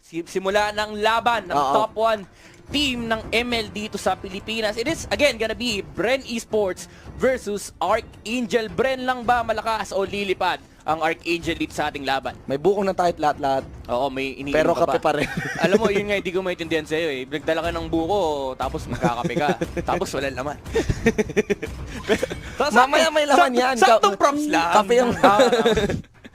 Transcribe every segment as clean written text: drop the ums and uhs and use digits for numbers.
simula ng laban ng top 1 team ng ML dito sa Pilipinas. It is again gonna be Bren Esports versus ArkAngel. Bren lang ba malakas o lilipad ang ArkAngel dito sa ating laban? May bukong na tayo lahat-lahat. Oo, may iniinom Pero ka kape pa rin. Alam mo, yun nga, hindi ko maintindihan sa'yo eh. Nagdala ka ng buko, tapos magkakape ka. Tapos wala laman. Mamaya may laman yan. Saktong props lang. Kape yung...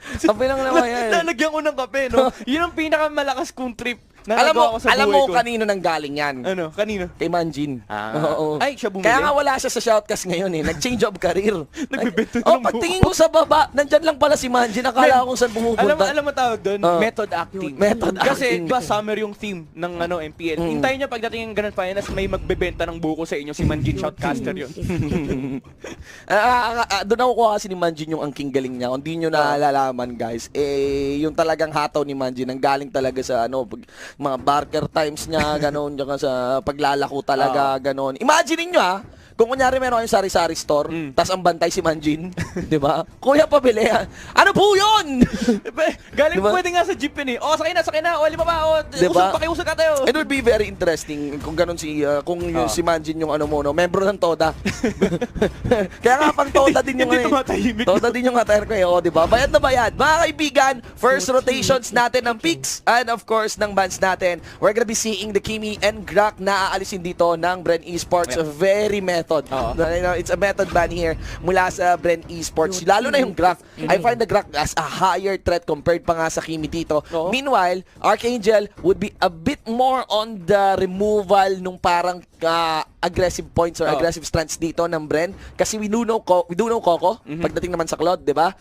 Kape lang naman yan. Lalagyan ko ng kape, no? Yun ang pinakamalakas kong trip na Alam nagawa ko sa mo buhay ko. kanino nang galing yan? Ano? Kanino? Kay Manjin. Oo. Ay, siya bumili? Kaya nga wala siya sa shoutcast ngayon eh. Nag-change of career. Nagbibenta ng buko. Pagtingin ko sa baba, nandyan lang pala si Manjin. Nakala ko kung saan pumupunta. Alam mo tawag doon? Method acting. Method Kasi acting. ba summer yung theme ng MPL. Hintayin nyo pagdating ng Grand Finals, may magbebenta ng buko sa inyo. Si Manjin Shoutcaster yun. Doon ako kuha kasi ni Manjin yung angking galing niya. Kung di nyo naalalaman guys, yung talagang hataw ni Manjin, ang galing talaga sa mga barker times niya, gano'n, sa paglalako talaga, gano'n. Imagine niyo kung kunyari meron kayong sari-sari store, tas ang bantay si Manjin, di ba? Kuya, pabili. Ano po yun? Galing diba? pwede nga sa jeep yun eh. O, sakay na. O, lima pa. O, diba? pakiusap ka tayo. It would be very interesting kung gano'n si Manjin yung membro ng Toda. Kaya nga pang Toda din yung hindi tumatahimik. Toda din yung attire ko eh. O, di ba? Bayad na bayad. Mga kaibigan, first rotations natin ng picks and of course ng bans natin. We're gonna be seeing the Kimi and Grak na aalisin dito ng Bren Esports. Very method. It's a method ban here mula sa Bren Esports. Lalo na yung Grak. I find the Grak as a higher threat compared pa nga sa Kimi dito. Meanwhile, ArkAngel would be a bit more on the removal nung parang aggressive points or aggressive stance dito ng Bren. Kasi we do know Coco pagdating naman sa Claude, di ba?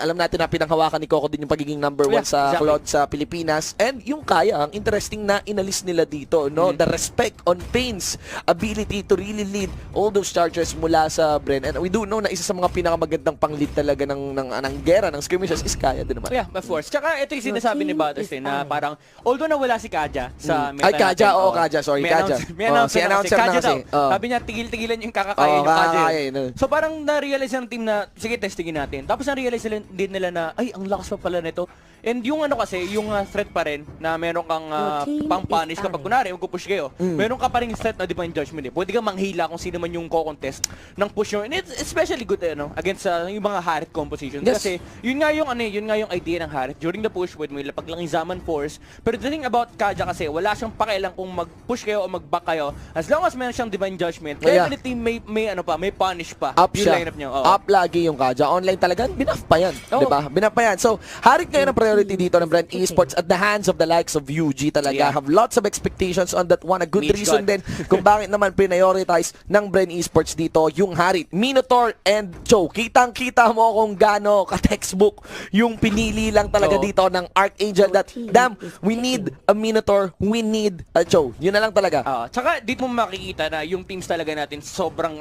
Alam natin na pinanghawakan ni Coco din yung pagiging number 1 sa Claude sa Pilipinas. And yung kaya, ang interesting na inalis nila dito, no? The respect on Pain's ability to really lead all those chargers mula sa Bren. And we do know na isa sa mga pinakamagandang pang-lead talaga ng gera, ng skirmishes is kaya din naman. Yeah, of course. Tsaka ito yung sinasabi ni Butters na parang, although nawala si Kaja sa meta Kaja, natin, Kaja, sorry, Kaja. May announcer na kasi. Sabi niya, tigil-tigilan yung kakakain yung Kaja. So parang na-realize ng team na, sige, testingin natin. Tapos na-realize din nila na, ay, ang lakas pa pala nito. And yung kasi, yung threat pa rin na meron kang pang-punish kapag kunwari, mag-push kayo. Meron ka pa rin threat na divine judgment eh. Pwede kang manghila kung sino man yung co-contest ng push nyo. And it's especially good against yung mga Harit compositions. Yes. Kasi yun nga yung idea ng Harit during the push with may lapag lang yung Zaman Force. Pero the thing about Kaja kasi, wala siyang pakialam kung mag-push kayo o mag-back kayo. As long as meron siyang divine judgment, definitely may punish pa. Up yung siya. lineup niya. Up lagi yung Kaja. Online talaga, binaf pa yan. Diba? Binaf pa yan. So, Harit ngayon ang priority dito ng Bren Esports at the hands of the likes of UG talaga. Have lots of expectations on that one. A good reason din kung bakit naman prioritize ng Bren Esports dito yung Harit, Minotaur and Cho. Kitang-kita mo kung gaano ka-textbook yung pinili lang talaga dito ng ArkAngel that, damn, we need a Minotaur, we need a Cho. Yun na lang talaga. Tsaka dito mo makikita na yung teams talaga natin sobrang,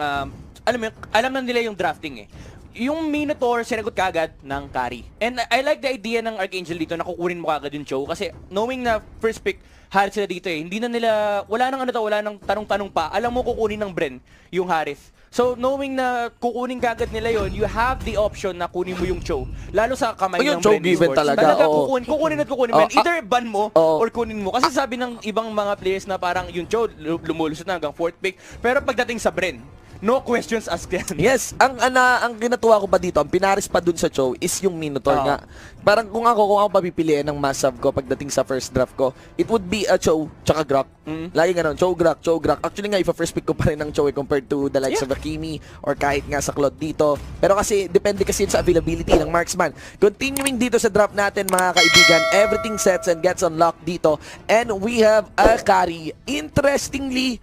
alam na nila yung drafting eh. Yung Minotaur, sinagot kagad ng carry. And I like the idea ng ArkAngel dito na kukunin mo kagad yung Cho kasi knowing na first pick, Harit sila dito eh. Hindi na nila, wala nang tanong-tanong pa. Alam mo kukunin ng Bren yung Harit. So, knowing na kukunin kagad nila yon, you have the option na kunin mo yung Cho. Lalo sa kamay ng Bren Esports. Talaga kukunin at kukunin mo. Either ban mo or kunin mo. Kasi sabi ng ibang mga players na parang yung Cho lumulusot na hanggang 4th pick. Pero pagdating sa Bren, no questions asked yan. Yes, ang ginatuwa ko pa dito, ang pinaris pa dun sa Cho is yung Minotaur nga. Parang kung ako papipiliin ng massive ko pagdating sa first draft ko, it would be a Cho tsaka Grak. Lagi ganun, Cho Grak. Actually nga, first pick ko pa rin ng Cho compared to the likes of Akimi or kahit nga sa Claude dito. Pero kasi, depende kasi sa availability ng marksman. Continuing dito sa draft natin mga kaibigan, everything sets and gets unlocked dito. And we have a carry. Interestingly,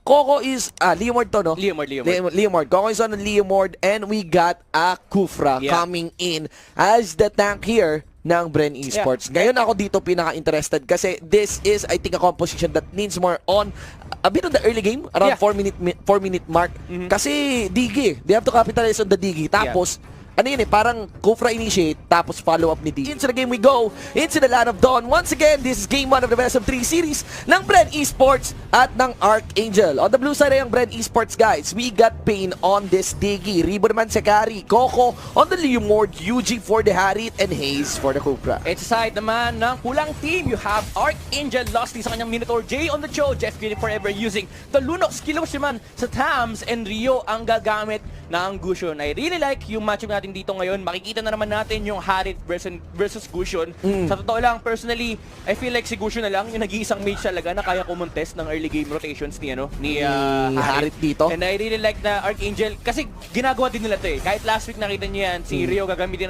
Coco is, Leomord to, no? Leomord. Coco is on Leomord and we got a Kufra coming in as the tank here ng Bren Esports. Ngayon ako dito pinaka-interested kasi this is, I think, a composition that needs more on a bit on the early game, around 4 minute mark. Kasi Digi, they have to capitalize on the Digi. Tapos, ano yun parang Kufra initiate, tapos follow up ni D. Into the game we go, into the land of dawn. Once again, this is game 1 of the best of 3 series ng Bren Esports at ng ArkAngel. On the blue side ay ang Bren Esports, guys. We got Pain on this Diggy. Ribo naman sa carry. Coco on the Leomord. UG for the Harit and Haze for the Kufra. It's side naman ng pulang team. You have ArkAngel Losty sa kanyang Minotaur. Jay on the Cho. Jeff Gilly forever using the Lunox. Kilos naman sa Tams and Rio ang gagamit ng Gusion. I really like yung matchup natin dito ngayon. Makikita na naman natin yung Harit versus Gusion. Sa totoo lang, personally, I feel like si Gusion na lang yung nag-iisang mage talaga na kaya kumontes ng early game rotations ni Harit dito. And I really like na ArkAngel kasi ginagawa din nila to eh. Kahit last week nakita niyo yan, si Rio gagamitin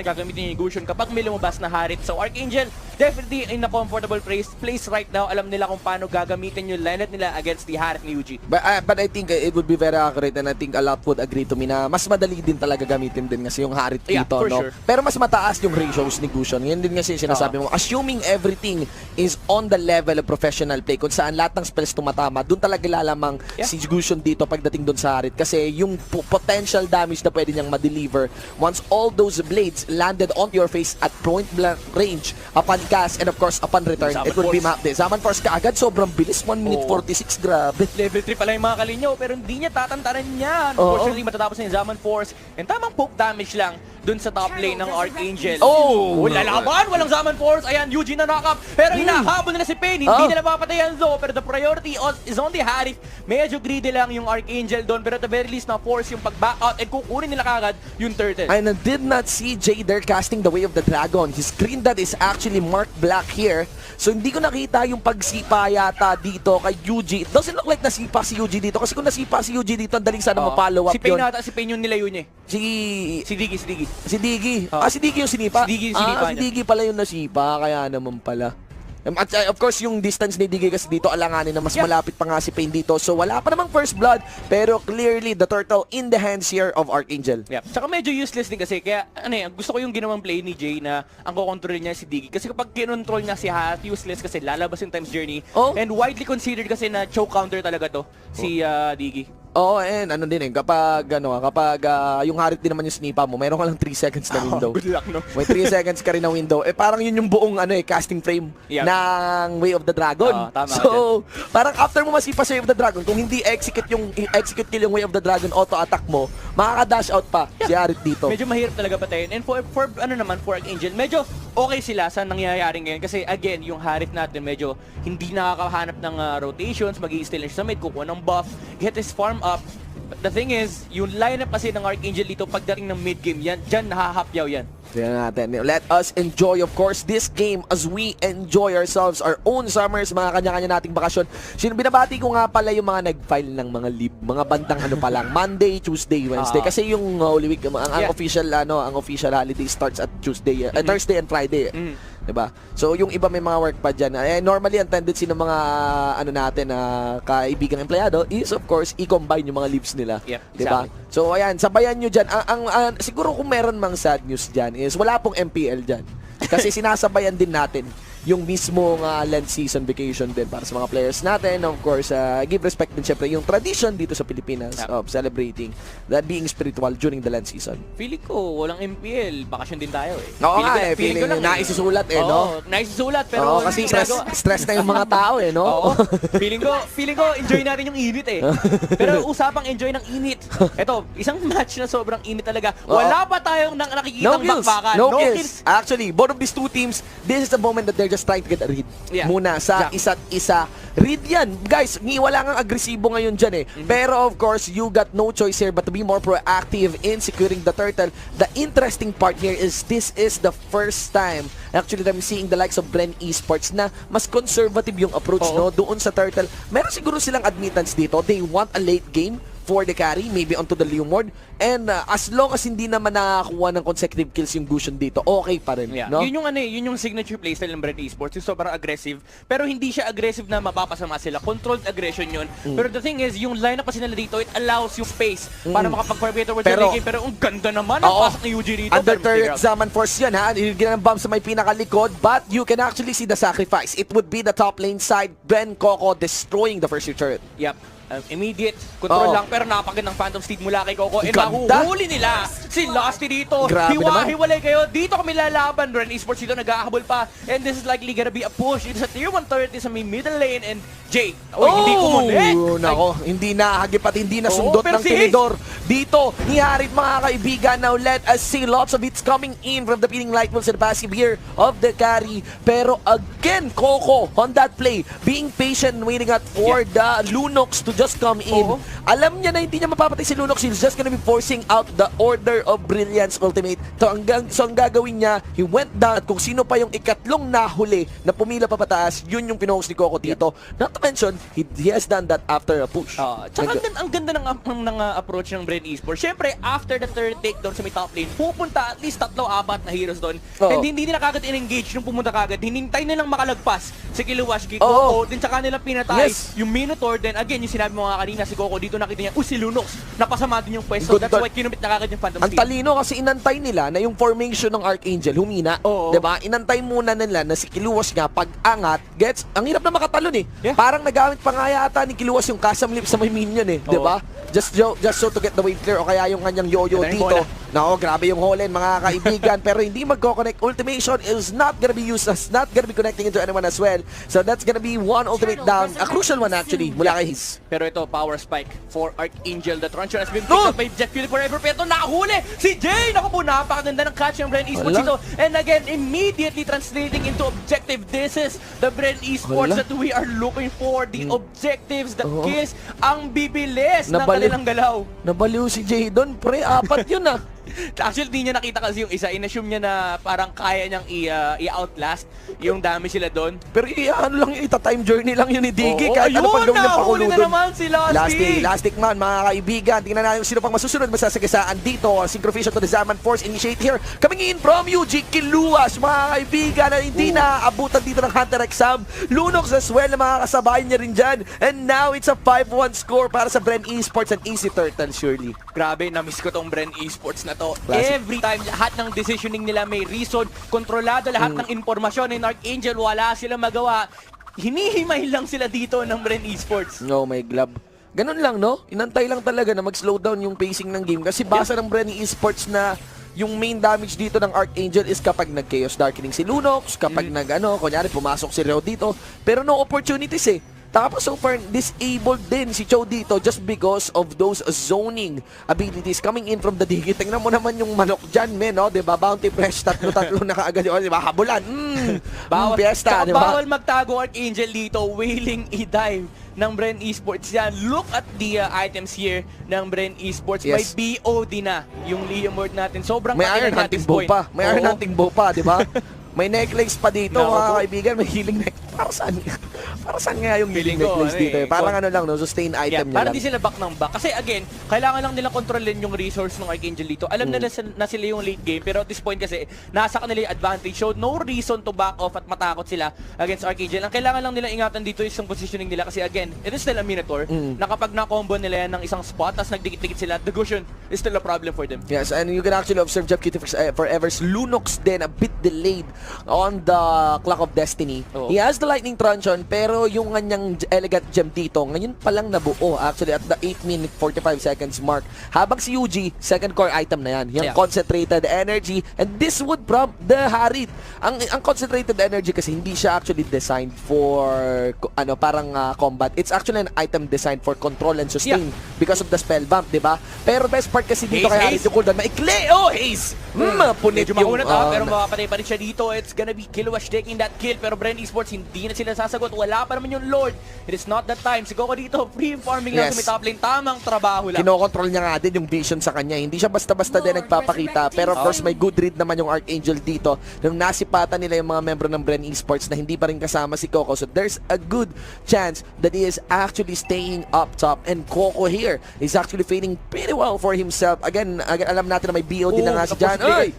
yung Gusion kapag may lumabas na Harit. So ArkAngel, definitely in a comfortable place right now. Alam nila kung paano gagamitin yung lineup nila against the Harit ni UG. But I think it would be very accurate and I think a lot would agree to me na mas madali din talaga gamitin din kasi yung Harit dito, for no? sure. Pero mas mataas yung ratios ni Gusion. Yan din kasi sinasabi mo. Assuming everything is on the level of professional play, kung saan lahat ng spells tumatama, doon talaga lalamang si Gusion dito pagdating doon sa Harit. Kasi yung potential damage na pwede niyang ma-deliver once all those blades landed onto your face at point blank range upon cast and of course upon return, it would be mapped. Zaman Force kaagad, sobrang bilis. 1 minute 46, grabe. Level 3 pala yung mga kalinyo, pero hindi niya tatantaran yan. Unfortunately, matatapos na yung Zaman Force. And tamang poke damage lang dun sa top lane ng ArkAngel. Wala laban, walang Zaman Force. Ayan, Eugene na knock-up. Pero hinahabol nila si Pain. Hindi nila mapatayan though. Pero the priority is on the Harit. Medyo greedy lang yung ArkAngel doon. Pero at the very least, na-force yung pag-back out and kukunin nila kagad yung turtle. I did not see Jay there casting the Way of the Dragon. His screen that is actually marked black here. So hindi ko nakita yung pagsipa yata dito kay UG. It doesn't look like nasipa si UG dito. Kasi kung nasipa si UG dito, ang daling sana ma-follow up si Pain yun. si Pain yung nilayo niya eh. Si Diggy. Si Diggy. Si Diggy yung sinipa? Si Diggy yung sinipa si Diggy pala yung nasipa. Kaya naman pala. At of course, yung distance ni Diggy kasi dito alanganin na mas malapit pa nga si Pain dito. So wala pa namang first blood, pero clearly the turtle in the hands here of ArkAngel. Tsaka medyo useless din kasi kaya gusto ko yung ginawang play ni Jay na ang kokontrol niya si Diggy. Kasi kapag kinontrol niya si Hat, useless kasi lalabas yung times journey. And widely considered kasi na choke counter talaga to si Diggy. And ano din kapag yung Harit din naman yung snipa mo, meron ka lang 3 seconds na window. Good luck, no? May 3 seconds ka rin na window. Parang yun yung buong casting frame ng Way of the Dragon. So, parang after mo masipa sa Way of the Dragon, kung hindi execute kill yung Way of the Dragon, auto-attack mo, makaka-dash out pa si Harit dito. Medyo mahirap talaga patayin. And for ArkAngel, medyo okay sila sa nangyayari ngayon. Kasi again, yung Harit natin medyo hindi nakakahanap ng rotations, mag-i-steal siya sa mid, kukuha ng buff, get his farm up. But the thing is, yung lineup kasi ng ArkAngel dito pagdating ng mid-game, dyan nahahapyaw yan. Tignan natin. Let us enjoy, of course, this game as we enjoy ourselves, our own summers, mga kanya-kanya nating bakasyon. Binabati ko nga pala yung mga nag-file ng mga leave, mga bandang pa lang, Monday, Tuesday, Wednesday. Kasi yung Holy Week, ang official holiday starts at Tuesday, Thursday and Friday. Diba? So, yung iba may mga work pa dyan. Normally, ang tendency ng mga kaibigang empleyado is, of course, i-combine yung mga leaves nila. Diba? Exactly. So, ayan, sabayan nyo dyan. Siguro kung meron mang sad news dyan is wala pong MPL dyan. Kasi sinasabayan din natin yung mismong land season vacation din para sa mga players natin. Of course, give respect din syempre yung tradition dito sa Pilipinas of celebrating that being spiritual during the land season. Feeling ko, walang MPL. Bakasyon din tayo eh. Oo nga eh. Feeling ko naisusulat no? Naisusulat pero... kasi stress na yung mga tao no? Oo. Feeling ko, enjoy natin yung init eh. Pero usapang enjoy ng init. Ito, isang match na sobrang init talaga. Wala pa tayong nakikitang bakbakan. No kills. Actually, both of these two teams, this is the moment that they're just trying to get a read muna sa isa't isa. Read yan. Guys, wala nga agresibo ngayon dyan eh. Pero of course, you got no choice here but to be more proactive in securing the turtle. The interesting part here is this is the first time actually that I'm seeing the likes of Bren Esports na mas conservative yung approach doon sa turtle. Meron siguro silang admittance dito. They want a late game for the carry, maybe onto the Leomord. And as long as hindi naman nakakuha ng consecutive kills yung Gusion dito, okay pa rin. No? Yun yung signature playstyle ng Bren Esports, yung sobrang aggressive. Pero hindi siya aggressive na mapapasama sila. Controlled aggression yun. Pero the thing is, yung lineup kasi nila dito, it allows yung space para makapag-better world sa game. Pero ang ganda naman ang pasok ni UG dito. Under turret Zaman Force yan ha. Ginang bomb sa may pinakalikod. But you can actually see the sacrifice. It would be the top lane side. Ben Coco destroying the first turret. Yep. Immediate control Oo. lang pero napakagandang Phantom Steed mula kay Coco and Ganda. mahuhuli nila si Lusty dito. Grabe Hiwa-hiwalay kayo. Dito kami lalaban. Bren Esports dito nag-ahabol pa and this is likely gonna be a push. It is a tier 1 turret sa may middle lane and Jay. Hindi kumulit. Nako, hindi nahagip at hindi nasundot pero ng si tinidor. Dito, ni Harit mga kaibigan. Now let us see lots of hits coming in from the Beating Light Wolves and the passive here of the carry. Pero again, Coco on that play, being patient, waiting out for the Lunox to just come in. Oo. Alam niya na hindi niya mapapatay si Lunox. He's just gonna be forcing out the Order of Brilliance ultimate. So ang gagawin niya, he went down at kung sino pa yung ikatlong nahuli na pumila pa pataas, yun yung pinost ni Coco dito. Not to mention, he has done that after a push. Tsaka ang ganda ng approach ng Bren Esports. Siyempre, after the third takedown sa may top lane, pupunta at least 3-4 na heroes doon. Oo. And hindi nila kagad in-engage nung pumunta kagad. Hinintay nilang makalagpas si Kiluwash, kay Oo. Coco, din tsaka nila pinatay Yes. yung Minotaur. Then again, yung sinabi mo nga kanina, si Coco dito nakita niya, si Lunox, napasama din yung pwesto. Good That's turn. why kinumit na kagad yung Phantom Ang Steed. talino kasi inantay nila na yung formation ng ArkAngel humina. Oo. 'Di ba? Inantay muna nila na si Kiluwas nga pag-angat, gets? Ang hirap na makatalon eh. Yeah. Parang nagamit pa nga yata ni Kiluwas yung custom lips sa may minion eh, 'di ba? Just so to get the wave clear o kaya yung kanyang yo-yo Ganda rin dito. bola. Nako, grabe yung Holland mga kaibigan pero hindi magko-connect. Ultimation is not gonna be used as not gonna be connecting into anyone as well. So that's gonna be one ultimate down. A crucial one actually mula kay His. Pero ito, power spike for ArkAngel. The Truncheon has been picked No! up by Jeff Philip forever. Pero ito, nakahuli si Jay! Naku po, napakaganda ng catch ng Bren Esports Wala. ito. And again, immediately translating into objective. This is the Bren Esports Wala. that we are looking for. The objectives, the Oo. kills, ang bibilis ng Nabaliw. kanilang galaw. Nabaliw si Jay doon, pre, apat yun ah. Actually, di niya nakita kasi yung isa. In-assume niya na parang kaya niyang i-outlast yung damage sila doon. Pero ano lang yun, ita-time journey lang yun ni Diggy. Oo, Kahit ano pang ayun, gawin ng pakulo nahuli na doon. naman si Lusty. Last man, mga kaibigan. Tingnan natin kung sino pang masusunod masasagasaan dito. Synchrovision to the Zaman Force initiate here. Coming in from UG Kiluwas, mga kaibigan, na hindi na abutan dito ng Hunter exam. Lunox as well na mga kasabay niya rin dyan. And now it's a 5-1 score para sa Bren Esports and Easy Turtle surely. Grabe, na-miss ko tong Bren Esports na to. Classic. Every time, lahat ng decisioning nila may reason, kontrolado lahat ng informasyon in ArkAngel, wala silang magawa. Hinihimay lang sila dito ng Bren Esports. No, my glove. Ganun lang, no? Inantay lang talaga na mag-slow down yung pacing ng game. Kasi basa ng Bren Esports na yung main damage dito ng ArkAngel is kapag nag-Chaos Darkening si Lunox, kapag kunyari pumasok si Reo dito. Pero no opportunities eh. Tapos so far, disabled din si Cho dito just because of those zoning abilities coming in from the Diggy. Tingnan mo naman yung manok dyan, men, no? Diba? Bounty Fresh, tatlo na kaagad yun. Diba? Habulan. Fiesta, Tsaka diba? bawal magtago ArkAngel dito, willing i-dive ng Bren Esports yan. Look at the items here ng Bren Esports. Yes. May BOD na yung Liam Ward natin. Sobrang May laki Iron ng Hunting Natis Bow point. pa. May Iron Oo. Hunting Bow pa, di ba? May necklace pa dito, Nako mga po. kaibigan. May healing necklace. Para saan? Para saan nga yung healing Feeling ko, necklace dito? Parang ano lang, no? Sustain Yeah, item niya parang lang. di sila back ng back. Kasi again, kailangan lang nilang kontrolin yung resource ng ArkAngel dito. Alam nila na sila yung late game, pero at this point kasi, nasa kanila yung advantage. So, no reason to back off at matakot sila against ArkAngel. Ang kailangan lang nila ingatan dito is yung positioning nila. Kasi again, it is still a Minotaur, na kapag na-combo nila yan ng isang spot, tapos nagdikit-dikit sila, the Gusion is still a problem for them. Yes, and you can actually observe Jeff Kitty Forever's Lunox din a bit delayed on the Clock of Destiny. Oo. He has the Lightning Truncheon, pero yung kanyang elegant gem dito, ngayon pa lang nabuo actually at the 8-minute 45 seconds mark. Habang si UG, second core item na yan. Yung Yeah. concentrated energy, and this would prompt the Harit. Ang concentrated energy kasi hindi siya actually designed for parang combat. It's actually an item designed for control and sustain because of the spell bump, di ba? Pero best part kasi dito Haze, kay Harit Haze. yung cooldown, maikli! Oh, Haze! Punit Medyo yung... makunat pero makapatay pa rin siya dito. It's gonna be Kiluwash taking that kill. Pero Bren Esports, hindi na sila sasagot. Wala pa naman yung Lord. It is not that time. Si Coco dito, free farming lang Yes. sa may top lane. Tamang trabaho lang. Kinokontrol niya nga din yung vision sa kanya. Hindi siya basta-basta din nagpapakita. Pero of course, may good read naman yung ArkAngel dito. Nung nasipatan nila yung mga membro ng Bren Esports na hindi pa rin kasama si Coco. So there's a good chance that he is actually staying up top. And Coco here is actually fading pretty well for himself. Again alam natin na may BOD na nga si Jan. Oy!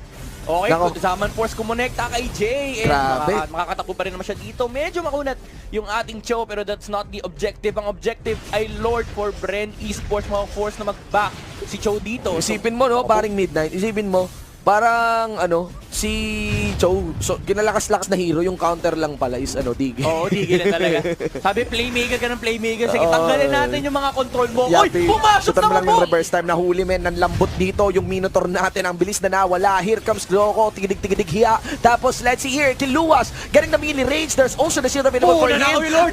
Okay, Nako. Zaman Force kumonekta kay Jay. And Grabe. makakatakbo pa rin naman siya dito. Medyo makunat yung ating Cho, pero that's not the objective. Ang objective ay Lord for Bren Esports. Mga-force na mag-back si Cho dito. Isipin mo, no, paring midnight. Isipin mo, parang si Cho, so, kinalakas-lakas na hero, yung counter lang pala is Digi. Oo, Digi lang talaga. Sabi, playmaker ka ng playmaker. Sige, tanggalin natin yung mga control mo. Uy, pumasok Sutan mo na lang mo! ng reverse time, nahuli men, nanlambot dito yung Minotaur natin, ang bilis na nawala. Here comes Gloko, tigidig-tigidig hiya. Tapos, let's see here, Kiluwas, getting the melee range. There's also the shield available for him.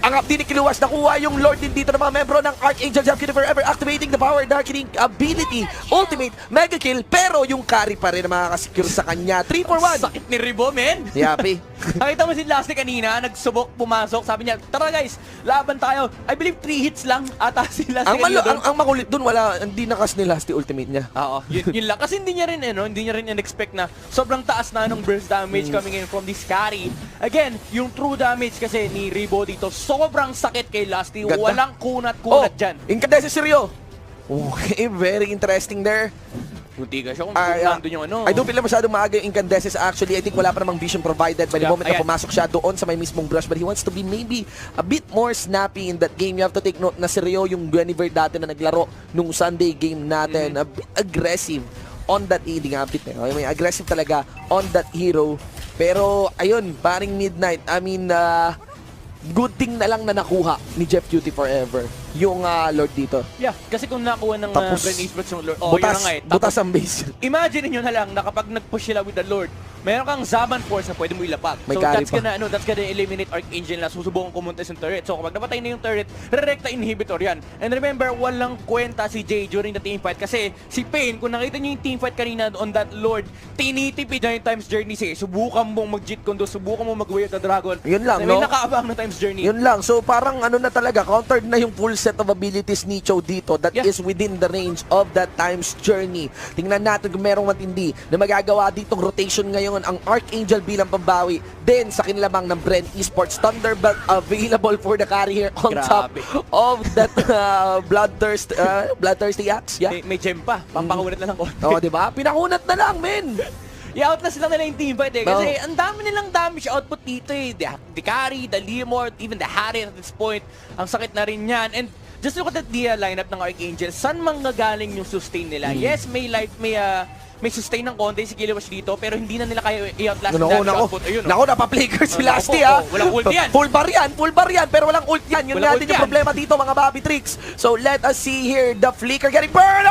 Ang update ni Kiluwas, nakuha yung Lord din dito ng mga membro ng ArkAngel, Jeff Forever, activating the power darkening ability, ultimate, mega kill, pero yung carry pa rin na makakasecure sa kanya. 3 for 1. Sakit ni Ribo, men. Yapi. Nakita mo si Lasty kanina, nagsubok, pumasok. Sabi niya, tara guys, laban tayo. I believe 3 hits lang ata si Lasty kanina doon. Ang makulit doon, hindi nakas ni Lasty ultimate niya. Oo, yun lang. Kasi hindi niya rin, hindi niya rin in-expect na sobrang taas na nung burst damage coming in from this carry. Again, yung true damage kasi ni Ribo dito, sobrang sakit kay Lasty. Ganda. Walang kunat-kunat dyan. Incandescent si Rio. Okay, very interesting there. Munti ka siya kung nandun yung I don't feel na masyadong maaga yung incandescence. Actually, I think wala pa namang vision provided by the moment na pumasok siya doon sa may mismong brush. But he wants to be maybe a bit more snappy in that game. You have to take note na si Rio yung Guinevere dati na naglaro nung Sunday game natin. A bit aggressive on that AD nga. May aggressive talaga on that hero. Pero, ayun, paring midnight. I mean, good thing na lang na nakuha ni Jeff Cutie Forever yung Lord dito. Yeah, kasi kung nakuha ng Bren Esports yung Lord, butas, yun na nga butas ang base. Imagine nyo na lang na kapag nag-push sila with the Lord, meron kang Zaman Force na pwede mo ilapag. May So carry that's gonna eliminate ArkAngel na susubukan kumontes yung turret. So kapag napatay na yung turret, re-recta inhibitor yan. And remember, walang kwenta si Jay during the teamfight kasi si Pain, kung nakita nyo yung teamfight kanina on that Lord, tinitipid na yung times journey siya. Subukan mong mag-Jit Kondo, subukan mong mag-Way of the Dragon. Yun lang, May nakaabang na times journey. Yun lang. So parang na talaga, countered na yung full set of abilities ni Cho dito that is within the range of that time's journey. Tingnan natin kung merong matindi na magagawa ditong rotation ngayon ang ArkAngel bilang pambawi. Then sa kinlamang ng Bren Esports, Thunderbolt available for the carry here on top of that bloodthirsty axe. Yeah. May gem pa. Pampakunat na lang konti. Oh, di ba? Pinakunat na lang, men. I-outlast lang nila yung teamfight kasi ang dami nilang damage output dito The carry, the Limort, even the Harry at this point. Ang sakit na rin yan. And just look at the lineup ng ArkAngel. Saan manggagaling yung sustain nila? Yes, may sustain ng konti si Kilowatt dito pero hindi na nila kaya i-outlast ng damage output. Naku, napaplaker si Lasty ha. Walang ult yan. Full bar yan, pero walang ult yan. Yun natin yung problema dito mga Bobby Tricks. So let us see here, the flicker getting burned.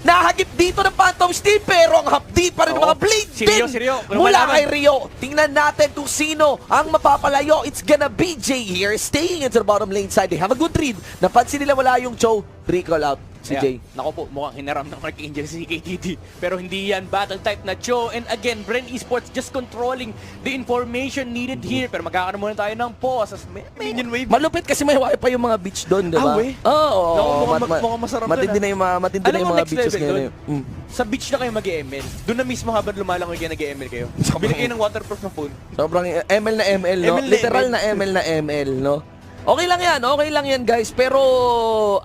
Nahagip dito ng Phantom Steam pero ang hapdi pa rin ng mga blade din mula kay Rio. Tingnan natin kung sino ang mapapalayo. It's gonna be Jay here, staying into the bottom lane side. They have a good read. Napansin nila wala yung Cho. Recall out. Si Jay. Nako po, mukhang hinaram ng ArkAngel si KTD. Pero hindi yan battle type na Cho. And again, Bren Esports just controlling the information needed here. Pero magkakaroon muna tayo ng pause as minion wave. Malupit kasi may wifi yung mga beach doon, di ba? Mukhang masarap matindi na yung mga beaches ngayon. Sa beach na kayo mag-ML. Doon na mismo habang lumalangoy kayo nag-ML kayo. Bili kayo ng waterproof na phone. Sobrang ML na ML, no? Literal na ML na ML, no? Okay lang yan guys, pero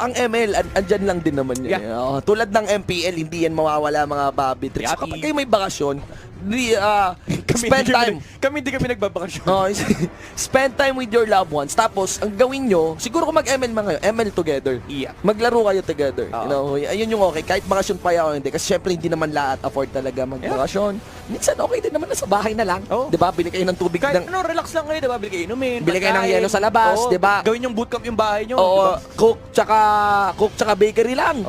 ang ML, andyan lang din naman yan. Yeah. Tulad ng MPL, hindi yan mawawala mga Bobby Tricks. So, kapag kayo may bakasyon, spend time. Kami hindi kami nagbabakasyon. Spend time with your loved ones. Tapos, ang gawin nyo, siguro kung mag-ML man kayo, ML together. Yeah. Maglaro kayo together. You know, ayun yung okay. Kahit bakasyon pa yan, hindi. Kasi syempre, hindi naman lahat afford talaga magbakasyon. Minsan, okay din naman na sa bahay na lang. Diba? Bili kayo ng tubig. Kahit relax lang kayo, diba? Bili kayo inumin. Bili kayo ng yelo sa labas, diba? Gawin yung bootcamp yung bahay nyo. Cook tsaka bakery lang.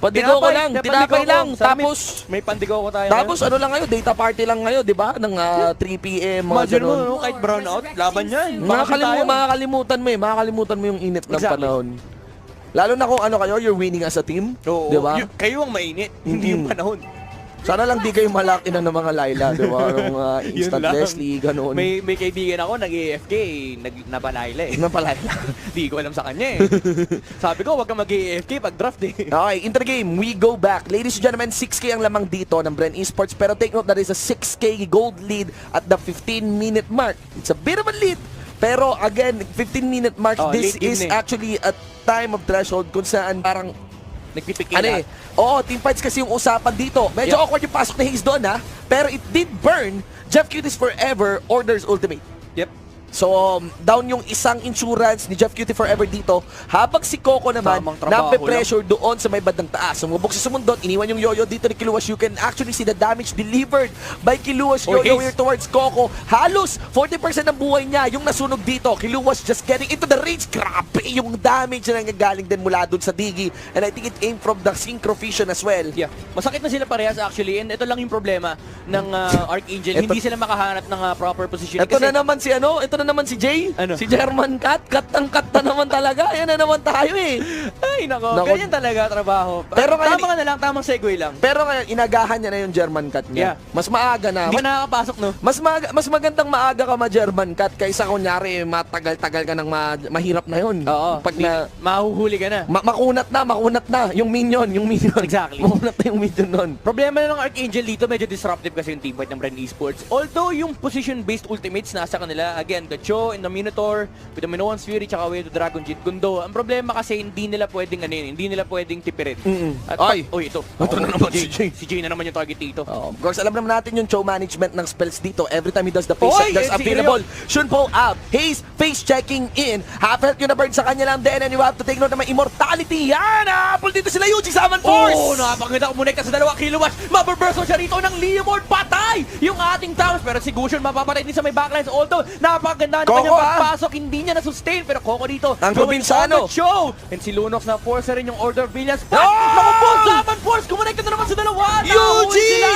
Pandigo ko lang, tinapay lang. Tapos, may pandigo ko tayo. Tapos, ano lang ngayon, data party lang ngayon, di ba? Ng 3 p.m. Imagine mo, kahit brownout, laban yan. Makakalimutan mo yung init ng panahon. Lalo na kung ano kayo, you're winning as a team. Di ba? Kayo ang mainit, hindi yung panahon. Sana lang di kayo malaki na ng mga Layla, di ba? Ng instant Leslie, gano'n. May kaibigan ako, nag-AFK, napalayla Napalayla. Di ko alam sa kanya Sabi ko, wag kang mag-AFK pag draft Okay, intergame, we go back. Ladies and gentlemen, 6K ang lamang dito ng Bren Esports. Pero take note, that is a 6K gold lead at the 15-minute mark. It's a bit of a lead. Pero again, 15-minute mark, this is actually a time of threshold kung saan parang nagpipikila. Teamfights kasi yung usapan dito. Medyo awkward yung pasok ni Hayes doon, ha? Pero it did burn. Jeff Cuties Forever orders ultimate. Yep. So, down yung isang insurance ni Jeff Cutie Forever dito. Habang si Coco naman, Tamang trabaho nape-pressure doon sa may bandang taas. Sumubok si Sumundot, iniwan yung Yoyo dito ni Kiluwas. You can actually see the damage delivered by Kiluwas Yoyo here towards Coco. Halos 40% ng buhay niya yung nasunog dito. Kiluwas just getting into the range. Grabe yung damage na nanggagaling din mula doon sa Digi. And I think it came from the Synchrovision as well. Yeah. Masakit na sila parehas actually, and ito lang yung problema ng ArkAngel. Ito- Hindi sila makahanap ng proper position. Ito na naman si ito na naman si Jay. Ano? Si German Cat. Cut na naman talaga. Ayan na naman tayo eh. Ay, nako. Nako. Ganyan talaga trabaho. Pero ngayon- tama ka na lang, tamang segue lang. Pero ngayon, inagahan niya na yung German Cat niya. Yeah. Mas maaga na. Hindi ka nakakapasok, no? Mas magandang maaga ka ma-German Cat kaysa kunyari matagal-tagal ka ng mahirap na yun. Oo. Pag na, mahuhuli ka na. makunat na. Yung minion. Exactly. Makunat na yung minion nun. Problema na ng ArkAngel dito, medyo disruptive kasi yung teamfight ng Bren Esports. Although yung position-based ultimates nasa kanila, again, the Cho and the Minotaur, with the Minoan's Fury, tsaka with the Dragon Jit Gundo. Ang problema kasi hindi nila pwedeng hindi nila pwedeng tipirin. Mm-mm. At Ay! ito. Ito na naman si Jay. Si Jay na naman yung target dito. Of course, alam naman natin yung Cho management ng spells dito. Every time he does the face Oy! check, there's Si available. Shunpo out. Haze, face checking in. Half health yung na-burn sa kanya lang din. And you have to take note na may immortality. Yan! Apple dito sila Yuji Saman Force! Oh, nakapaganda kumonekta sa 2 kilowatt. Mababurso siya rito ng Leomord. Patay! Yung ating towers. Pero si Gusion mapapatay din sa may backlines. Although, napakaganda na Coco, kanyang pagpasok. Hindi niya na-sustain. Pero Coco dito. Ang showing probinsyano. on the show. And si Lunox na force rin yung Order of Villas. Oh! Naku po! Zaman Force! Kumonekta na naman sa 2. Yuji! Nahuli sila!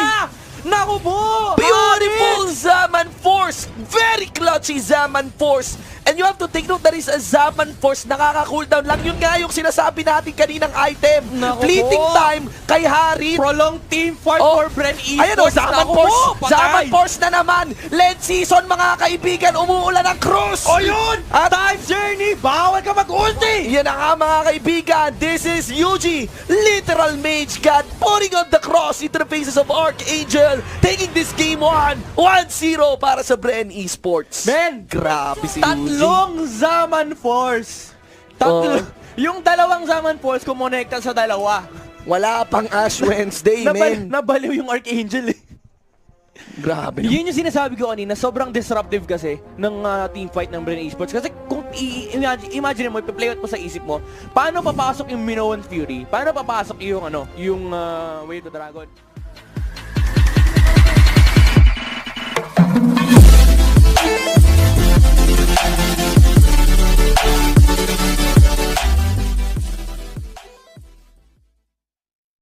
Naku po! Beautiful Zaman Force! Very clutchy Zaman Force! And you have to take note that is a Zaman Force nakaka-cooldown lang. Yun nga yung sinasabi natin kaninang item. Naku Fleeting po. time kay Harit. Prolonged team fight Oh. for Bren Esports. Ayan o, Zaman Naku Force! po, patay! Zaman Force na naman! Lead season mga kaibigan, umuulan ng cross! O yun! At Time journey! Bawal ka mag-ulti! yan na nga mga kaibigan, this is Yuji, literal mage god, putting on the cross into the faces of ArkAngel, taking this game 1-0 para sa Bren Esports. Men! Grabe si Yuji. Tatlong Zaman Force! Yung 2 Zaman Force kumonekta sa 2. Wala pang Ash Wednesday, men. Nabaliw yung ArkAngel eh. Grabe. Yun yung sinasabi ko kanina, sobrang disruptive kasi ng teamfight ng Bren Esports. Kasi kung imagine mo, ipi-play out mo sa isip mo, paano papasok yung Minoan Fury? Paano papasok yung Way of the Dragon?